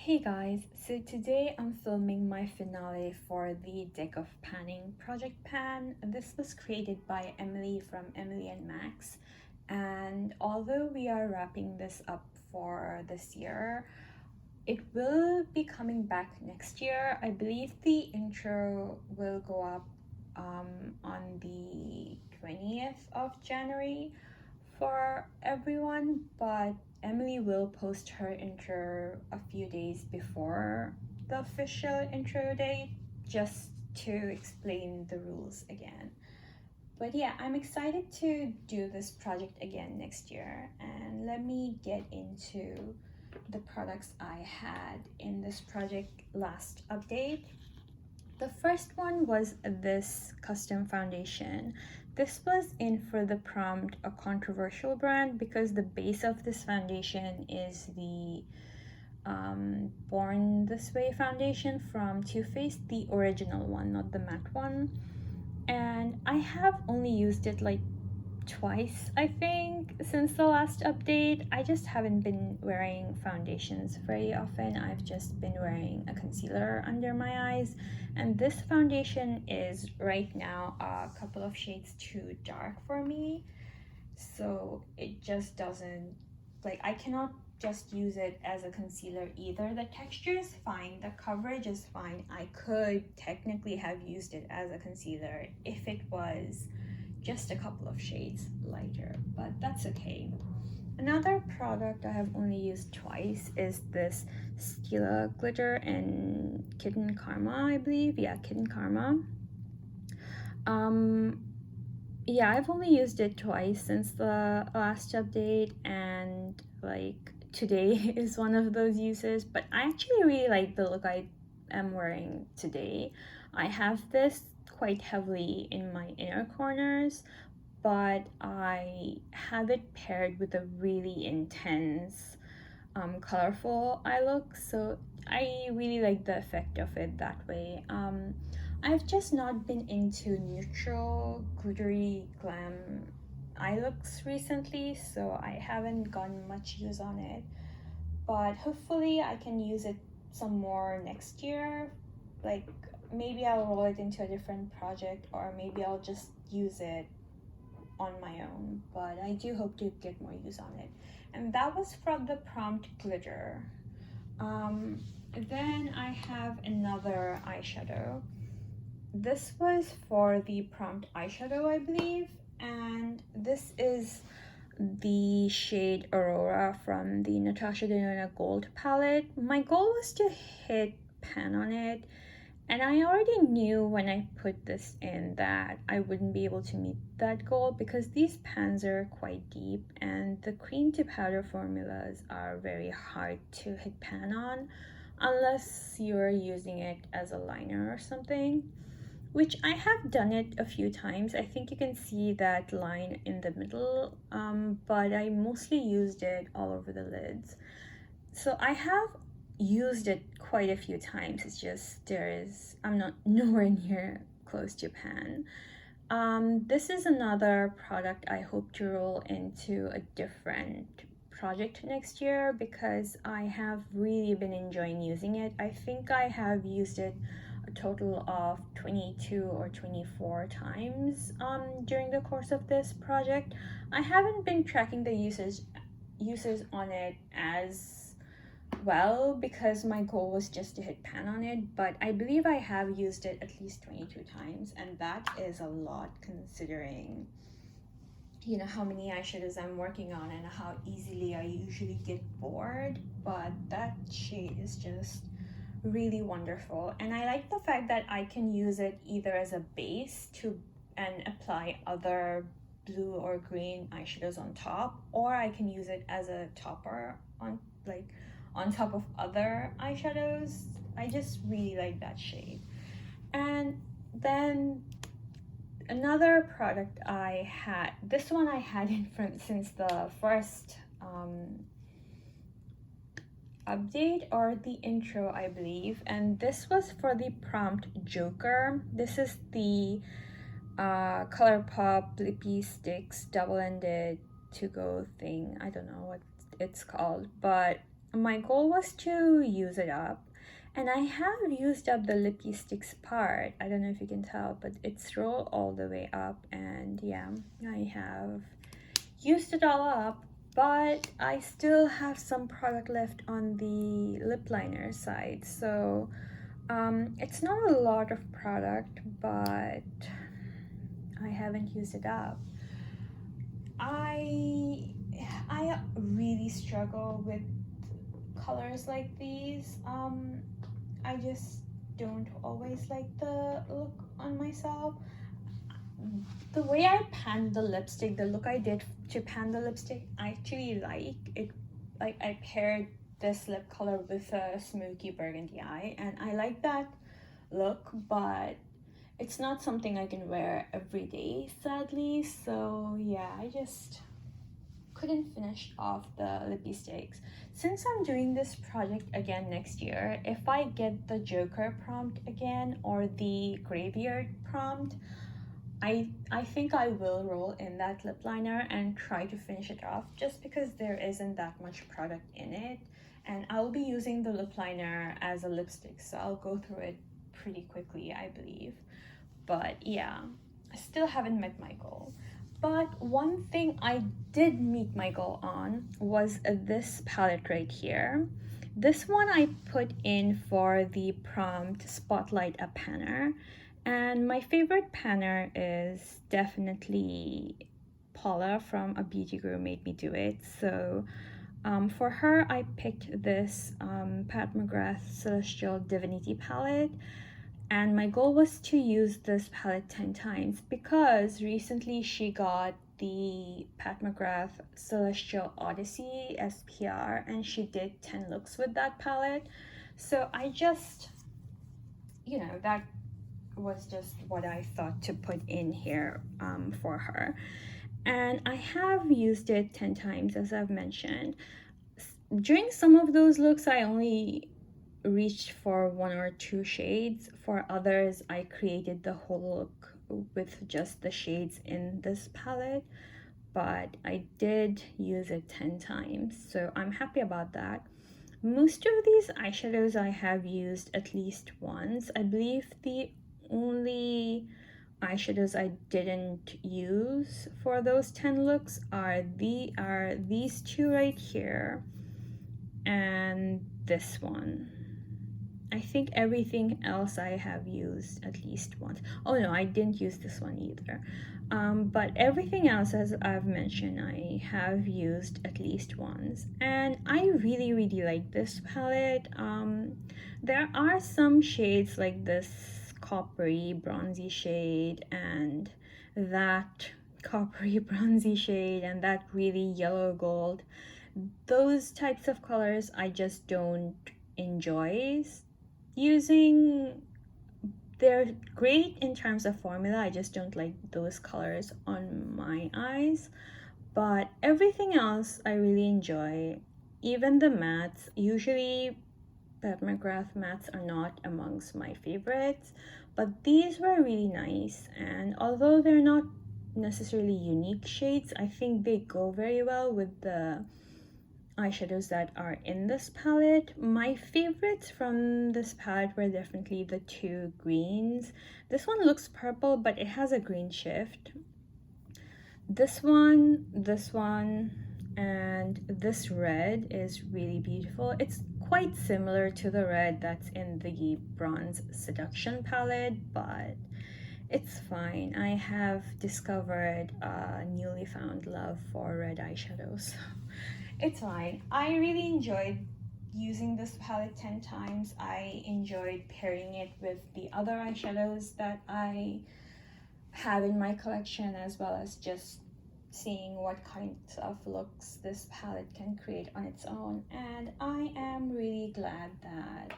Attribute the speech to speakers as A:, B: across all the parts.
A: Hey guys, so today I'm filming my finale for the Deck of Panning project pan. This was created by Emily from Emilynmax, and although we are wrapping this up for this year, it will be coming back next year. I believe the intro will go up on the 20th of January for everyone, but Emily will post her intro a few days before the official intro date just to explain the rules again. But yeah, I'm excited to do this project again next year, and let me get into the products I had in this project last update. The first one was this custom foundation. This was in For the Prompt, a controversial brand, because the base of this foundation is the Born This Way foundation from Too Faced, the original one, not the matte one. And I have only used it like twice, I think, since the last update. I just haven't been wearing foundations very often. I've just been wearing a concealer under my eyes, and this foundation is right now a couple of shades too dark for me, so it just doesn't, like, I cannot just use it as a concealer either. The texture is fine, the coverage is fine. I could technically have used it as a concealer if it was just a couple of shades lighter, but that's okay. Another product I have only used twice is this Stila glitter in Kitten Karma, I believe. Yeah, Kitten Karma. Yeah, I've only used it twice since the last update, and like today is one of those uses, but I actually really like the look I am wearing today. I have this quite heavily in my inner corners, but I have it paired with a really intense, colorful eye look, so I really like the effect of it that way. I've just not been into neutral, glittery glam eye looks recently, so I haven't gotten much use on it, but hopefully I can use it some more next year. Like, maybe I'll roll it into a different project, or maybe I'll just use it on my own, but I do hope to get more use on it. And that was from the Prompt glitter. Then I have another eyeshadow. This was for the Prompt eyeshadow, I believe, and this is the shade Aurora from the Natasha Denona Gold palette. My goal was to hit pan on it, and I already knew when I put this in that I wouldn't be able to meet that goal because these pans are quite deep and the cream to powder formulas are very hard to hit pan on unless you're using it as a liner or something, which I have done it a few times. I think you can see that line in the middle, but I mostly used it all over the lids. So I have used it quite a few times. It's just I'm not nowhere near close to pan. This is another product I hope to roll into a different project next year because I have really been enjoying using it. I think I have used it a total of 22 or 24 times during the course of this project. I haven't been tracking the uses on it as well because my goal was just to hit pan on it, but I believe I have used it at least 22 times, and that is a lot considering, you know, how many eyeshadows I'm working on and how easily I usually get bored. But that shade is just really wonderful, and I like the fact that I can use it either as a base and apply other blue or green eyeshadows on top, or I can use it as a topper on top of other eyeshadows. I just really like that shade. And then another product I had, this one I had in front since the first update or the intro, I believe, and this was for the Prompt Joker. This is the ColourPop Lippy Sticks double-ended to-go thing. I don't know what it's called, but my goal was to use it up, and I have used up the lippy sticks part. I don't know if you can tell, but it's rolled all the way up, and yeah, I have used it all up, but I still have some product left on the lip liner side. So it's not a lot of product, but I haven't used it up. I really struggle with colors like these. I just don't always like the look on myself. The way I panned the lipstick, the look I did to pan the lipstick, I actually like it. Like, I paired this lip color with a smoky burgundy eye, and I like that look, but it's not something I can wear every day, sadly. So yeah, I just couldn't finish off the lippy sticks. Since I'm doing this project again next year, if I get the Joker prompt again or the Graveyard prompt, I think I will roll in that lip liner and try to finish it off, just because there isn't that much product in it, and I'll be using the lip liner as a lipstick, so I'll go through it pretty quickly, I believe. But yeah, I still haven't met my goal. But one thing I did meet my goal on was this palette right here. This one I put in for the prompt Spotlight a Panner. And my favorite panner is definitely Paula from A Beauty Guru Made Me Do It. So for her, I picked this Pat McGrath Celestial Divinity palette. And my goal was to use this palette 10 times because recently she got the Pat McGrath Celestial Odyssey SPR, and she did 10 looks with that palette. So I just, that was just what I thought to put in here for her. And I have used it 10 times, as I've mentioned. During some of those looks, I only reached for 1 or 2 shades. For others, I created the whole look with just the shades in this palette, but I did use it 10 times, so I'm happy about that. Most of these eyeshadows I have used at least once. I believe the only eyeshadows I didn't use for those 10 looks are these two right here and this one. I think everything else I have used at least once. Oh no, I didn't use this one either. But everything else, as I've mentioned, I have used at least once. And I really, really like this palette. There are some shades like this coppery bronzy shade and that coppery bronzy shade and that really yellow gold. Those types of colors I just don't enjoy using. They're great in terms of formula, I just don't like those colors on my eyes. But everything else I really enjoy, even the mattes. Usually Pat McGrath mattes are not amongst my favorites, but these were really nice, and although they're not necessarily unique shades, I think they go very well with the eyeshadows that are in this palette. My favorites from this palette were definitely the 2 greens. This one looks purple, but it has a green shift. This one, and this red is really beautiful. It's quite similar to the red that's in the Bronze Seduction palette, but it's fine. I have discovered a newly found love for red eyeshadows. It's fine. I really enjoyed using this palette 10 times. I enjoyed pairing it with the other eyeshadows that I have in my collection, as well as just seeing what kinds of looks this palette can create on its own. And I am really glad that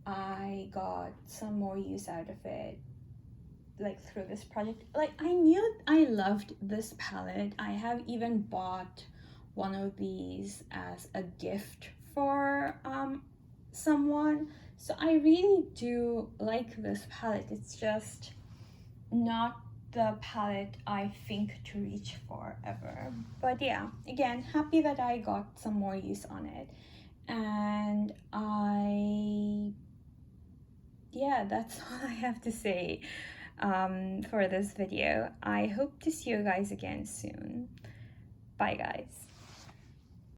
A: I got some more use out of it, like through this project. Like, I knew I loved this palette. I have even bought one of these as a gift for someone, so I really do like this palette. It's just not the palette I think to reach for ever. But yeah, again, happy that I got some more use on it. And yeah, that's all I have to say for this video. I hope to see you guys again soon. Bye guys.